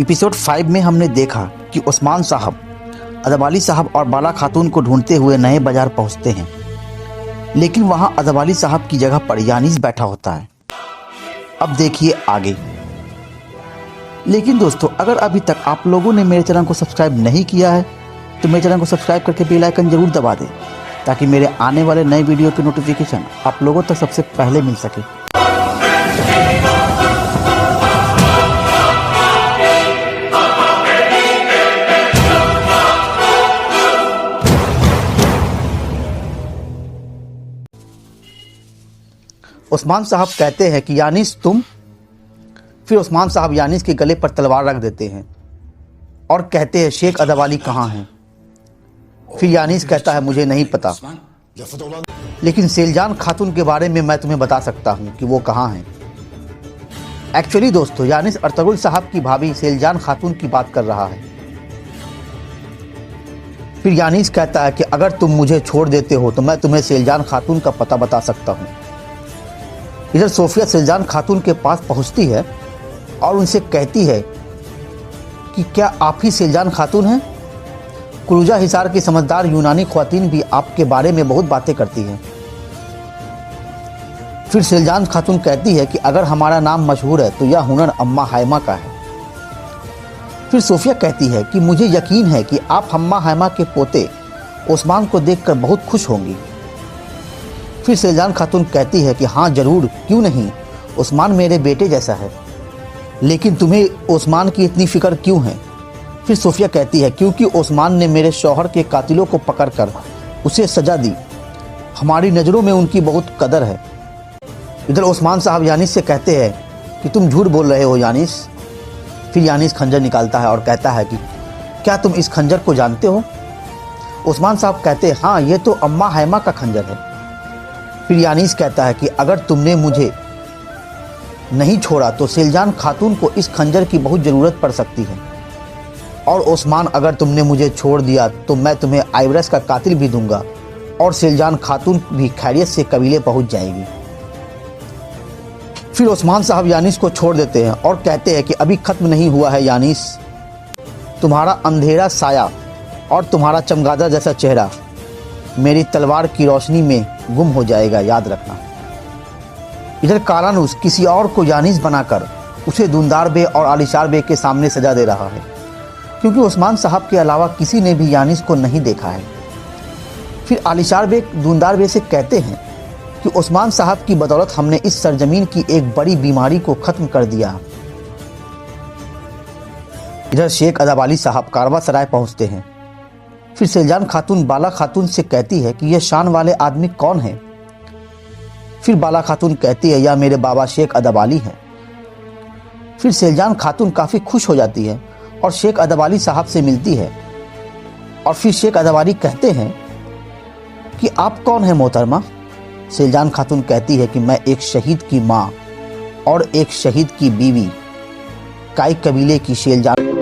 Episode 5 में हमने देखा कि उस्मान साहब अदवाली साहब और बाला खातून को ढूंढते हुए नए बाजार पहुंचते हैं, लेकिन वहां अदवाली साहब की जगह पर यानीस बैठा होता है। अब देखिए आगे। लेकिन दोस्तों, अगर अभी तक आप लोगों ने मेरे चैनल को सब्सक्राइब नहीं किया है तो मेरे चैनल को सब्सक्राइब करके बेल आइकन जरूर दबा दें, ताकि मेरे आने वाले नए वीडियो के नोटिफिकेशन आप लोगों तक सबसे पहले मिल सके। उस्मान साहब कहते हैं कि यानीस तुम। फिर उस्मान साहब यानीस के गले पर तलवार रख देते हैं और कहते हैं शेख अदवाली कहाँ हैं। फिर यानीस कहता है मुझे नहीं पता, लेकिन सेलजान खातून के बारे में मैं तुम्हें बता सकता हूँ कि वो कहाँ हैं। एक्चुअली दोस्तों, यानीस अर्तुगरुल साहब की भाभी सेलजान खातून की बात कर रहा है। फिर यानीस कहता है कि अगर तुम मुझे छोड़ देते हो तो मैं तुम्हें सेलजान खातून का पता बता सकता हूँ। इधर सोफिया सेलजान खातून के पास पहुंचती है और उनसे कहती है कि क्या आप ही सेलजान खातून हैं? कुरुजा हिसार की समझदार यूनानी ख्वातीन भी आपके बारे में बहुत बातें करती हैं। फिर सेलजान खातून कहती है कि अगर हमारा नाम मशहूर है तो यह हुनर अम्मा हायमा का है। फिर सोफिया कहती है कि मुझे यकीन है कि आप अम्मा हायमा के पोते उस्मान को देखकर बहुत खुश होंगी। फिर सेलजान खातून कहती है कि हाँ जरूर, क्यों नहीं, उस्मान मेरे बेटे जैसा है। लेकिन तुम्हें उस्मान की इतनी फिक्र क्यों है? फिर सोफिया कहती है क्योंकि उस्मान ने मेरे शौहर के कातिलों को पकड़कर उसे सजा दी। हमारी नज़रों में उनकी बहुत कदर है। इधर उस्मान साहब यानीस से कहते हैं कि तुम झूठ बोल रहे हो यानीस। फिर यानीस खंजर निकालता है और कहता है कि क्या तुम इस खंजर को जानते हो? उस्मान साहब कहते हैं हाँ, ये तो अम्मा हायमा का खंजर है। फिर यानीस कहता है कि अगर तुमने मुझे नहीं छोड़ा तो सेलजान खातून को इस खंजर की बहुत ज़रूरत पड़ सकती है, और उस्मान अगर तुमने मुझे छोड़ दिया तो मैं तुम्हें आइवरस का कातिल भी दूंगा और सेलजान खातून भी खैरियत से कबीले पहुंच जाएगी। फिर उस्मान साहब यानीस को छोड़ देते हैं और कहते हैं कि अभी ख़त्म नहीं हुआ है यानीस, तुम्हारा अंधेरा साया और तुम्हारा चमगादड़ जैसा चेहरा मेरी तलवार की रोशनी में गुम हो जाएगा, याद रखना। इधर कालानूस किसी और को यानीस बनाकर उसे दूनदार बे और आलिशार बे के सामने सजा दे रहा है, क्योंकि उस्मान साहब के अलावा किसी ने भी यानीस को नहीं देखा है। फिर आलिशार बे दूनदार बे से कहते हैं कि उस्मान साहब की बदौलत हमने इस सरजमीन की एक बड़ी बीमारी को ख़त्म कर दिया। इधर शेख अदवाली साहब कारवा सराय पहुँचते हैं। फिर सेलजान खातून बाला खातून से कहती है कि यह शान वाले आदमी कौन है? फिर बाला खातून कहती है यह मेरे बाबा शेख अदवाली हैं। फिर सेलजान खातून काफ़ी खुश हो जाती है और शेख अदवाली साहब से मिलती है। और फिर शेख अदवाली कहते हैं कि आप कौन हैं मोहतरमा? सेलजान खातून कहती है कि मैं एक शहीद की माँ और एक शहीद की बीवी, काई कबीले की सेलजान।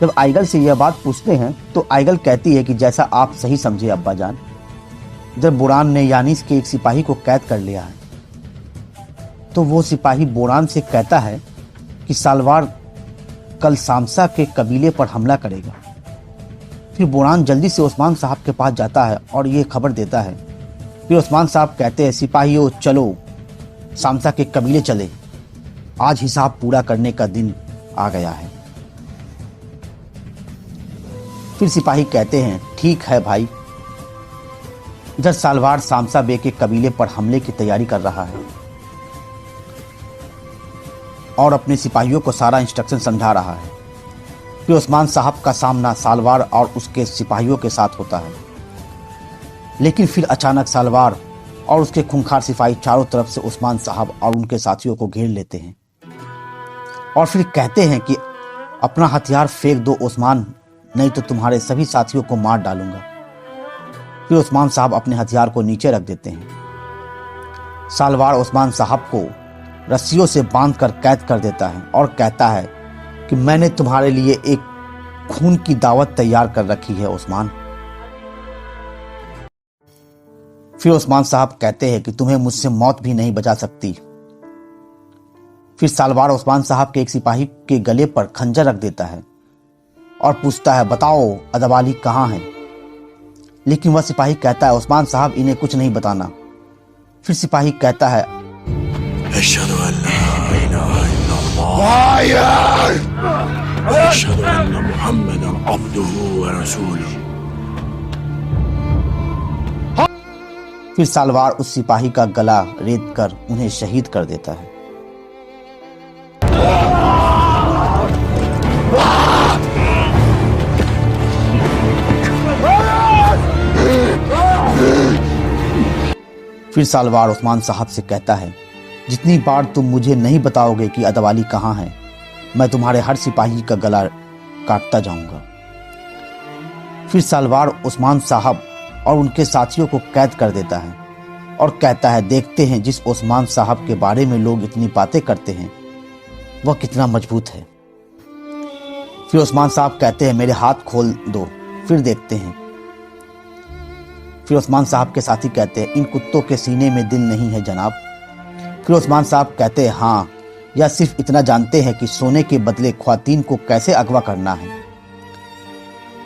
जब आइगल से यह बात पूछते हैं तो आइगल कहती है कि जैसा आप सही समझे अब्बा जान। जब बोरान ने यानीस के एक सिपाही को कैद कर लिया है तो वो सिपाही बोरान से कहता है कि सालवार कल सामसा के कबीले पर हमला करेगा। फिर बोरान जल्दी से उस्मान साहब के पास जाता है और ये खबर देता है। फिर उस्मान साहब कहते हैं, सिपाहियों चलो सामसा के कबीले चले, आज हिसाब पूरा करने का दिन आ गया है। फिर सिपाही कहते हैं, ठीक है भाई। इधर सालवार सामसा बे के कबीले पर हमले की तैयारी कर रहा है और अपने सिपाहियों को सारा इंस्ट्रक्शन समझा रहा है। फिर उस्मान साहब का सामना सालवार और उसके सिपाहियों के साथ होता है, लेकिन फिर अचानक सालवार और उसके खूंखार सिपाही चारों तरफ से उस्मान साहब और उनके साथियों को घेर लेते हैं और फिर कहते हैं कि अपना हथियार फेंक दो उस्मान, नहीं तो तुम्हारे सभी साथियों को मार डालूंगा। फिर उस्मान साहब अपने हथियार को नीचे रख देते हैं। सालवार उस्मान साहब को रस्सियों से बांधकर कैद कर देता है और कहता है कि मैंने तुम्हारे लिए एक खून की दावत तैयार कर रखी है उस्मान। फिर उस्मान साहब कहते हैं कि तुम्हें मुझसे मौत भी नहीं बचा सकती। फिर सालवार उस्मान साहब के एक सिपाही के गले पर खंजर रख देता है और पूछता है, बताओ अदवाली कहाँ है? लेकिन वह सिपाही कहता है, उस्मान साहब इन्हें कुछ नहीं बताना। फिर सिपाही कहता है, अशहदु अल्ला इलाहा इल्लल्लाह व अशहदु अन्ना मुहम्मदन अब्दुहु व रसूलुहु। फिर सालवार उस सिपाही का गला रेत कर उन्हें शहीद कर देता है। फिर सालवार उस्मान साहब से कहता है, जितनी बार तुम मुझे नहीं बताओगे कि अदवाली कहाँ है, मैं तुम्हारे हर सिपाही का गला काटता जाऊंगा। फिर सालवार उस्मान साहब और उनके साथियों को कैद कर देता है और कहता है, देखते हैं जिस उस्मान साहब के बारे में लोग इतनी बातें करते हैं वह कितना मजबूत है। फिर उस्मान साहब कहते हैं, मेरे हाथ खोल दो, फिर देखते हैं। फिर उस्मान साहब के साथी कहते हैं, इन कुत्तों के सीने में दिल नहीं है जनाब। फिर उस्मान साहब कहते हैं, हाँ, या सिर्फ इतना जानते हैं कि सोने के बदले ख्वातीन को कैसे अगवा करना है।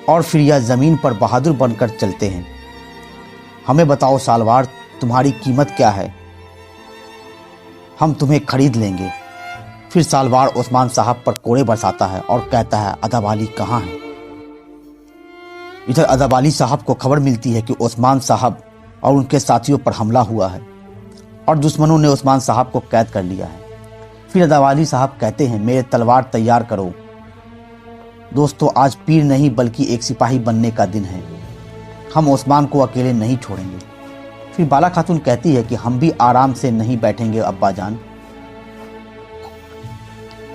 और फिर यह जमीन पर बहादुर बनकर चलते हैं। हमें बताओ सालवार, तुम्हारी कीमत क्या है? हम तुम्हें खरीद लेंगे। फिर सालवार उस्मान साहब पर कोड़े बरसाता है और कहता है, अदवाली कहाँ है? इधर अदवाली साहब को खबर मिलती है कि उस्मान साहब और उनके साथियों पर हमला हुआ है और दुश्मनों ने उस्मान साहब को कैद कर लिया है। फिर अदवाली साहब कहते हैं, मेरे तलवार तैयार करो। दोस्तों, आज पीर नहीं बल्कि एक सिपाही बनने का दिन है। हम उस्मान को अकेले नहीं छोड़ेंगे। फिर बाला खातून कहती है कि हम भी आराम से नहीं बैठेंगे अब्बा जान।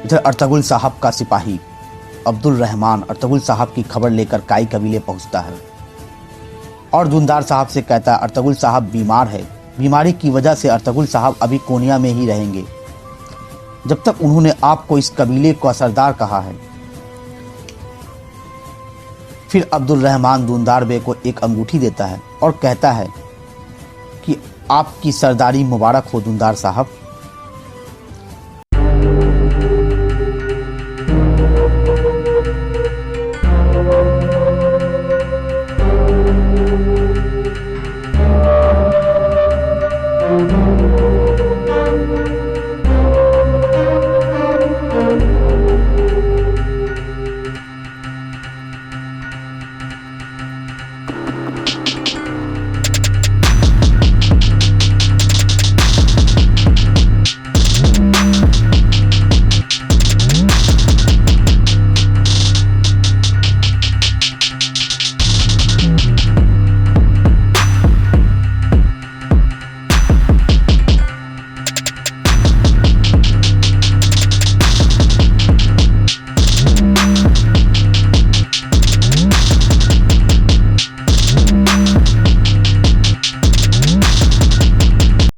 इधर अर्तुगरुल साहब का सिपाही अब्दुल रहमान अर्तुगरुल साहब की खबर लेकर काई कबीले पहुंचता है और दुंदार साहब से कहता है, अर्तुगरुल साहब बीमार है, बीमारी की वजह से अर्तुगरुल साहब अभी कोनिया में ही रहेंगे जब तक उन्होंने आपको इस कबीले का सरदार कहा है। फिर अब्दुल रहमान दुंदार बे को एक अंगूठी देता है और कहता है कि आपकी सरदारी मुबारक हो दुंदार साहब।